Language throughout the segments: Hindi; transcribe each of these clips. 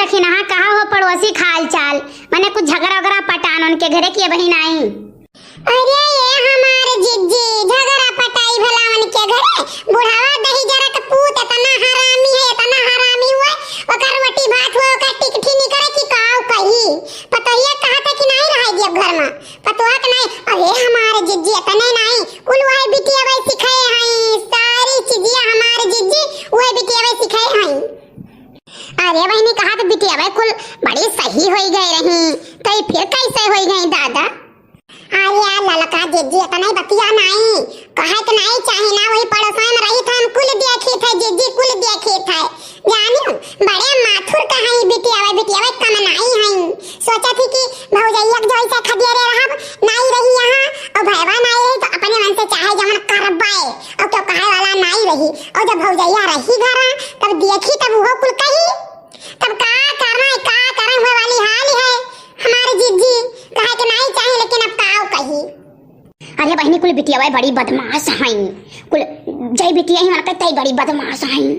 देखी ना कहा हो पड़ोसी खाल चाल मैंने कुछ झगड़ा वगड़ा पटान उनके घरे की बहन आई। अरे ये हमारे जिज्जी झगड़ा पटाई भला उनके घरे बुढ़ावा दही जरा के पूत इतना हरामी हुआ ओकर रोटी भात हुआ ओकर टिकठी नहीं करे कि काऊ कही पतोहिया कहा था कि नहीं रह दिए घर में पतोहा के नहीं। अरे हमारे जिज्जी इतने नहीं कुल वही बिटिया वही सिखाए हैं सारी चीजिया हमारे जिज्जी वही बिटिया वही सिखाए हैं। अरे बहनी कहा तो बिटिया भाई कुल बड़ी सही हो गई रही तो फिर कैसे हो गई दादा। अरे ललका जिज्जी इतना बतिया नहीं कहे तो नहीं चाहे ना वही पड़ोस में रही था हम कुल देखे थे जिज्जी कुल देखे थे जानियो बड़े माथुर कहा बिटिया भाई कम नहीं है सोचा थी कि भौजैया जो ऐसे खदियारे रहा नहीं रही यहाँ और भैया नहीं रही तो अपने मन से चाहे जमन करबाए और तो कहे वाला नहीं रही और जब भौजैया रही घर तब देखी तब वो कुल कही तब का करना हुए वाली हाल है हमारे जिज्जी कहे कि नहीं चाहे लेकिन अब काऊ कही। अरे बहनी कुल बिटिया भाई बड़ी बदमाश हैं कुल जय बिटिया ही मारते तई बड़ी बदमाश हैं।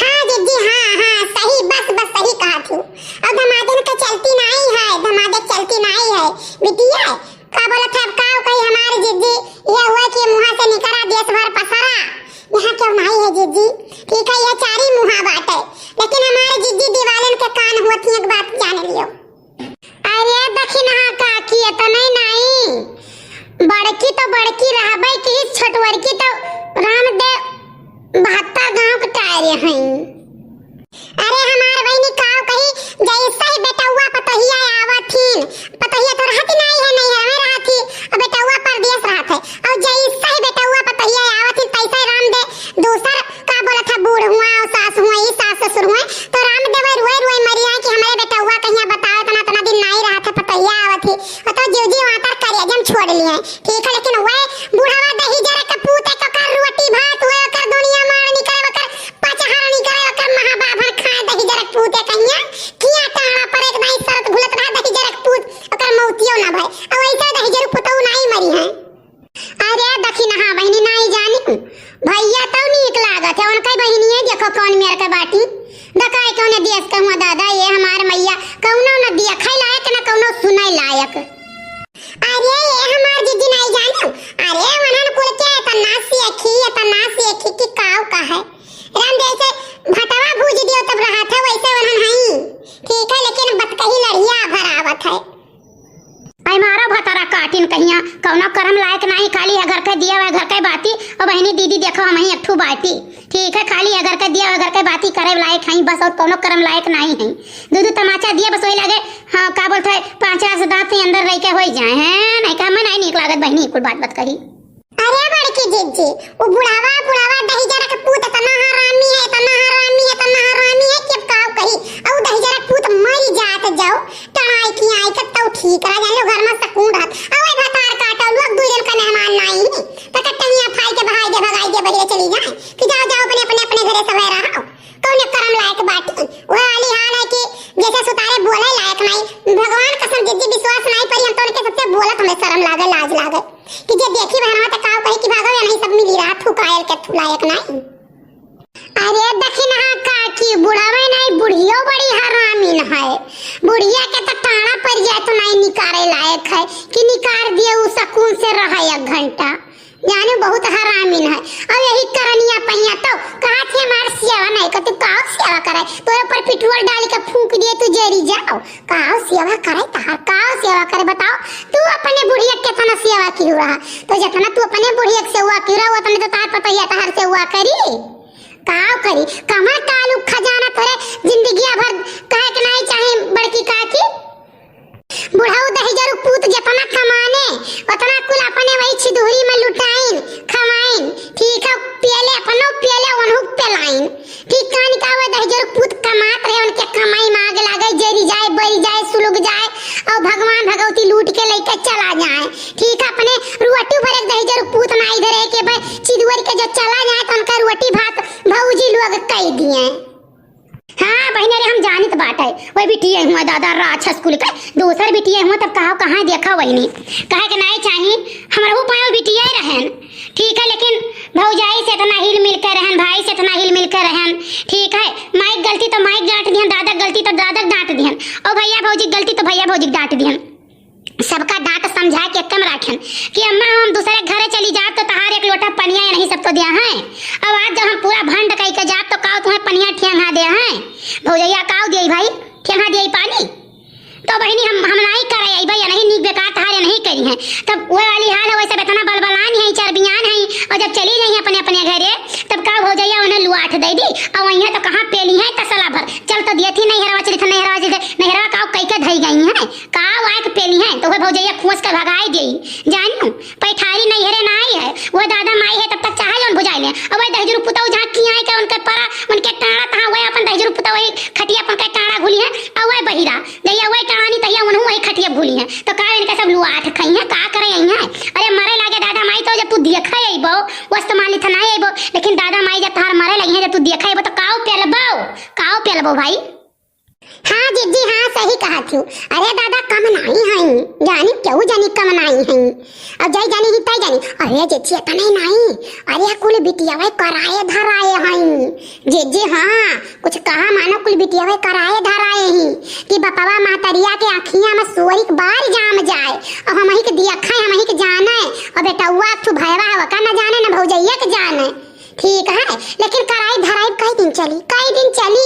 हाँ जिज्जी हाँ सही बस सही कहा तू अब धमादे के चलती नहीं है धमादे चलती नहीं है बिटिया का बोला था अब काऊ कही हमारे जिज्जी ये हुआ कि मुंह से निकला देश भर पसारा यहाँ क्यों नहीं है जिज्जी ठीक है ये चारी मुहा बात है लेकिन हमारे जिज्जी दीवालन के कान होती एक बात जान लियो। अरे दखिन हाँ काकी तो नहीं बड़की तो बड़की रहबे की छोटवर की तो रामदेव 72 गांव के टायरे हैं। अरे हमारे बहनी काऊ कही जैसा ही बेटा हुआ पतोहिया आवथिन पतोहिया तो रहती नहीं है रहती और बेटा हुआ परदेश रहत है और जैसा ही बेटा हुआ पतोहिया आवथिन तैसे रामदेव दूसर का बोला था बूढ़ हुआ और सास हुआ ये सास ससुर हुए तो रामदेव रोए मरिया कि हमारे बेटा हुआ कहीं बताओ तना दिन नहीं रहा था पतोहिया आवथी और तो जीव वहां पर करेजम छोड़ लिए ठीक है लेकिन वे बूढ़ावा दही जरा का पूत एक कर रोटी भात हुए कर दुनिया मार निकले कर पचहार निकले कर महाबाभर खाए दही जरा पूत कहिया किया टाड़ा पर एक नहीं सरत भूलत रहा दही जरा पूत ओकर मौतियो ना भाई और ऐसा दही जरा पुतौ नहीं मरी है। अरे दखिन हां बहनी नहीं जानी भैया तो नीक लागत है उनका बहनी है देखो कौन मेरे के बाटी दकाय कौन देश के हुआ दादा ये हमार मैया कौनो न दिया खाई लायक न कौनो सुनाई लायक। अरे ये हमार जिज्जी नहीं जानो अरे वनन कुल के तना सीखी कि काऊ का है राम जैसे भटवा भूज दियो तब रहा था वैसे वनन हई ठीक है लेकिन बतकही लड़िया भरावत है। आई मारा भतारा काटिन कहिया कौना करम लायक नहीं खाली है घर के दिया हुआ घर के बाती और बहनी दीदी देखो हम ही एकठू बाती ठीक है खाली है घर के दिया हुआ घर के बाती करे लायक हैं बस और कौनो करम लायक नहीं है दूध तमाचा दिया बस वही लगे हाँ का बोलते 5 रात दांत के अंदर रह के हो जाए हैं नहीं का मैं नहीं नीक लागत बहनी कुल बात कही। अरे बड़की जिज्जी वो बुढ़ावा दही जरा के पूत इतना हरामी है कि काऊ कही और दही जरा पूत मर जात जाओ टणाई की आई के तो ठीक रह जाने घर में सकून रहत और भतार काटो लोग दू जन का मेहमान नहीं तो कटनिया फाई के भगाई दे बढ़िया चली जाए कि जाओ अपने घरे सब रहो कौन करम लायक बाटी वो वाली हाल है कि जैसे सुतारे बोले लायक नहीं भगवान कसम जिज्जी विश्वास नहीं परी हम तो उनके सबसे बोलत हमें शर्म लागे लाज लागे कि जे देखी बहनवा त काऊ कही कि भागो या नहीं सब मिली रहा थुकायल के थुलायक नहीं। अरे दखिन हां काकी बुढ़ावे नहीं बुढ़ियो बड़ी हरामीन है बुढ़िया के तो टाणा पर जाए तो नहीं निकारे लायक है कि निकार दिए उ सुकून से रहा 1 घंटा जाने बहुत हरामीन है और यही करनिया पहिया तो कहा थे मार सेवा नहीं कर तू काऊ सेवा करे तो ऊपर पेट्रोल डाल के फूंक दिए तू जेरी जाओ काऊ सेवा करे तहार काऊ सेवा करे बताओ तू अपने बुढ़िया के तना सेवा की हुआ तो जितना तू अपने बुढ़िया से हुआ की रहा उतना तो तार पता है तहार से हुआ करी काऊ करी कमर कालू खजाना तोरे जिंदगी भर कहे के नहीं चाहे बड़की काकी बुढ़ाऊ दही जरू पूत जितना कमाने उतना कुल अपने वही छिदुरी में लुटाइन खमाइन ठीक है पियले वनहु पेलाइन ठीक कहानी का हुआ दही जरू पूत कमात रहे उनके कमाई मांग लागे जरी जाए बरी जाए सुलग जाए और भगवान भगवती लूट के लेके चला जाए ठीक है अपने रोटी भर एक दही जरू पूत ना इधर है कि भाई छिदुरी के जो चला जाए तो उनका रोटी भात भौजी लोग कह दिए बाटे वही बिटिया हुआ दादा राक्षस कुल के दूसर बिटिया हुआ तब कहाँ देखा वही नहीं कहे के नहीं चाहिए हमारा वो पायो बिटिया ही रहन ठीक है लेकिन भौजाई से इतना हिल मिल कर रहन भाई से इतना हिल मिल कर रहन ठीक है माइक गलती तो माइक डांट दिहन दादा गलती तो दादा डांट दिहन और भैया भौजी गलती तो भैया भौजी डांट दिहन सबका डांट समझा के कम रखन कि अम्मा हम दूसरे घरे चली जात तो तहार एक लोटा पनिया नहीं सब तो दिया है अब आज जब हम पूरा भंड कई के जात तो काव तुम्हें पनिया ठेंगा दे हैं भौजैया काव दिए भाई ठेंगा दिए पानी तो बहनी हम नहीं करे आई भैया नहीं नीक बेकार तहारे नहीं करी है तब वो वाली हाल है वैसे इतना बलबलान है चरबियान है और जब चली गई अपने अपने घरे तब का भौजैया उन्हें लुआठ दे दी और वहीं तो कहाँ पेली है तसला भर चल तो दिए थी नहीं हरवा चली थी नहीं हरवा चली नहीं हरवा काव कई के धई गई है काव आए के पेली है तो वो भौजैया खोस कर भगाई गई जानू पैठारी नहीं हरे ना आई है वो दादा माई है तब तक चाहे उन बुझाई ले अब वही दहजरू पुता झांकी आए के उनके परा उनके टाड़ा तहाँ वही अपन दहजरू पुता वही खटिया अपन के टाड़ा घुली है और वही बहिरा जैया वही टाणी तहिया उन्हों वही खटिया भूली है तो का इनके सब लुआठ खई है का करे आई है अरे मरे लागे दादा माई तो जब तू देखा आइबो वस्त माली था नहीं आइबो लेकिन दादा माई जब तार मरे लगी है जब तू देखा आइबो तो काव पेलबो भाई हाँ जीजी हाँ सही कहा थी अरे दादा कम नहीं है जानी क्यों जानी कम नहीं है अब जाई जानी ही तय जानी अरे जीजी इतना नहीं अरे कुल बिटिया वे कराए धराए हैं जीजी हाँ कुछ कहा मानो कुल बिटिया वे कराए धराए हैं कि बपवा मातरिया के आँखियाँ में सुअरिक बार जाम जाए और हम ही के दिया हम ही के जाने और बेटा हुआ तू भयवा है का न जाने न भौजैया के जाने ठीक है लेकिन कराई धराई कई दिन चली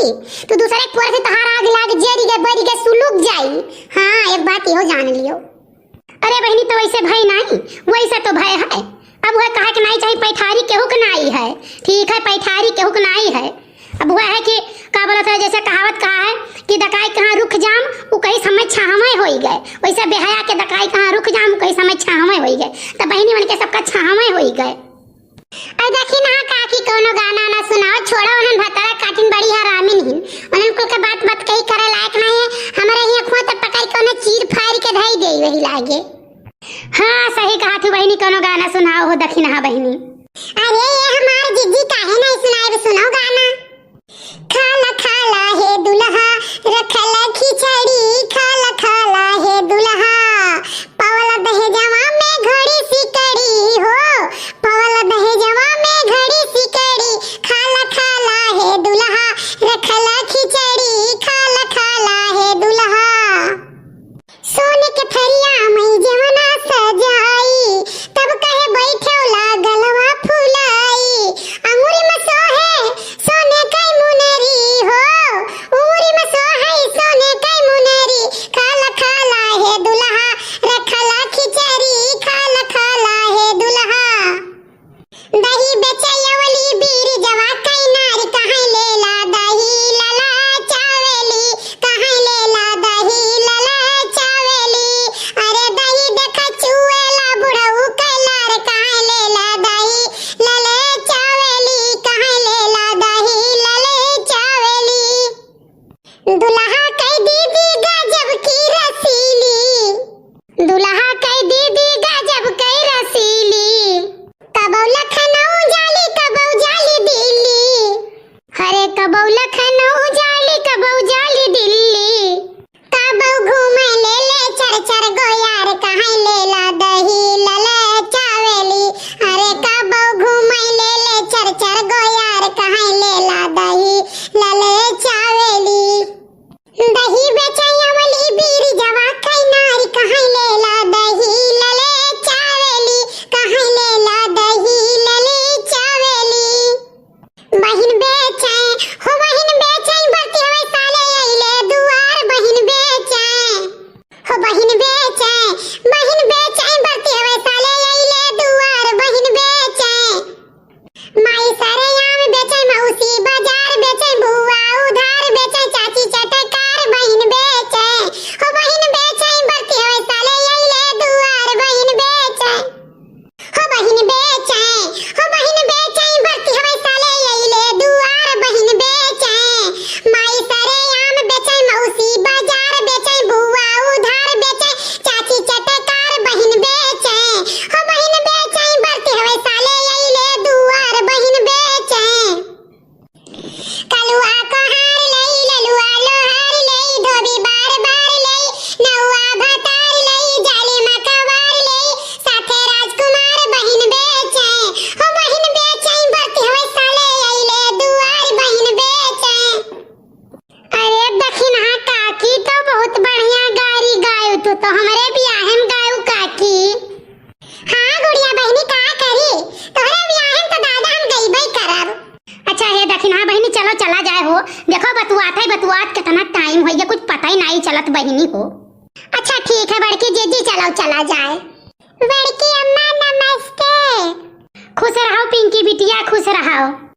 तो दूसरे पुअर से तहार आग लाग जेरी के बरी के सुलुक जाई हाँ एक बात यो जान लियो अरे बहनी तो वैसे भय नहीं वैसे तो भय है अब वह कहा कि नहीं चाहिए पैठारी केहू के नाई है ठीक है पैठारी केहू के नाई है अब वह है कि का बोला था जैसे कहावत कहा है कि दकाई कहाँ रुक जाम वो कहीं समय छाहवे हो गए वैसे बेहया के दकाई कहाँ रुक जाम कहीं समय छाहवे हो गए तो बहनी मन के सबका छाहवे हो गए अरे देखी ना काकी कोनो गाना ना सुनाओ छोड़ो उन्हन भतरा काटिन बड़ी हरामिन ही उन्हन को के बात कही करे लायक नहीं है हमारे यहाँ खुआ तक पकाई कोनो चीर फाड़ के धई गई वही लागे हाँ सही कहा तू बहनी कोनो गाना सुनाओ हो दखी ना बहनी अरे ये हमार जीजी काहे नहीं सुनाए सुनाओ गाना खाला हे दुल्हा रखला खिचड़ी खाला हे दुल्हा पवला दहेजवा में घड़ी सिकड़ी हो पवला दहेजवा में घड़ी सिकड़ी खाला हे दुल्हा रखला खिचड़ी खाला हे दुल्हा सोने के थरिया में जवना सजाई तब कहे बैठौला गलवा फुलाई अंगूरी में सोहे सोने कई मुनरी हो अंगूरी में सोहे सोने कई मुनरी खाला हे दुल्हा रखला खिचड़ी खाला हे दुल्हा दही बेचैवली बीर जवा कई नारी कहाँ लेला दही लला चावेली कहाँ लेला दही लला चावेली अरे दही देख चुएला बुढ़ऊ कैलार कहाँ लेला दही लले चावेली कहाँ लेला दही लले चावेली दुल्हा कई दीदी गजब की रसीली दुल्हा कई दीदी गजब कई रसीली कबौ लखनऊ जाली दिल्ली अरे कबौ लखनऊ जाली दिल्ली कबौ घूमे ले चर गोयार कहाँ लेला दही लले चावेली अरे कबौ घूमे ले चर गोयार कहाँ लेला दही लले चावेली तो हमारे बियाहम गाऊ काकी। हाँ गुड़िया बहनी का करी, तोहरे बियाहन तो दादा हम गईबे करब। अच्छा हे दक्षिणा बहनी चलो चला जाए हो, देखो बतुआत है बतुआत कितना टाइम हो गया कुछ पता ही नहीं चलत बहनी हो। अच्छा ठीक है बड़की जीजी चलो चला जाए। बड़की अम्मा नमस्ते। खुश रहो पिंकी बिटिया खुश रहो।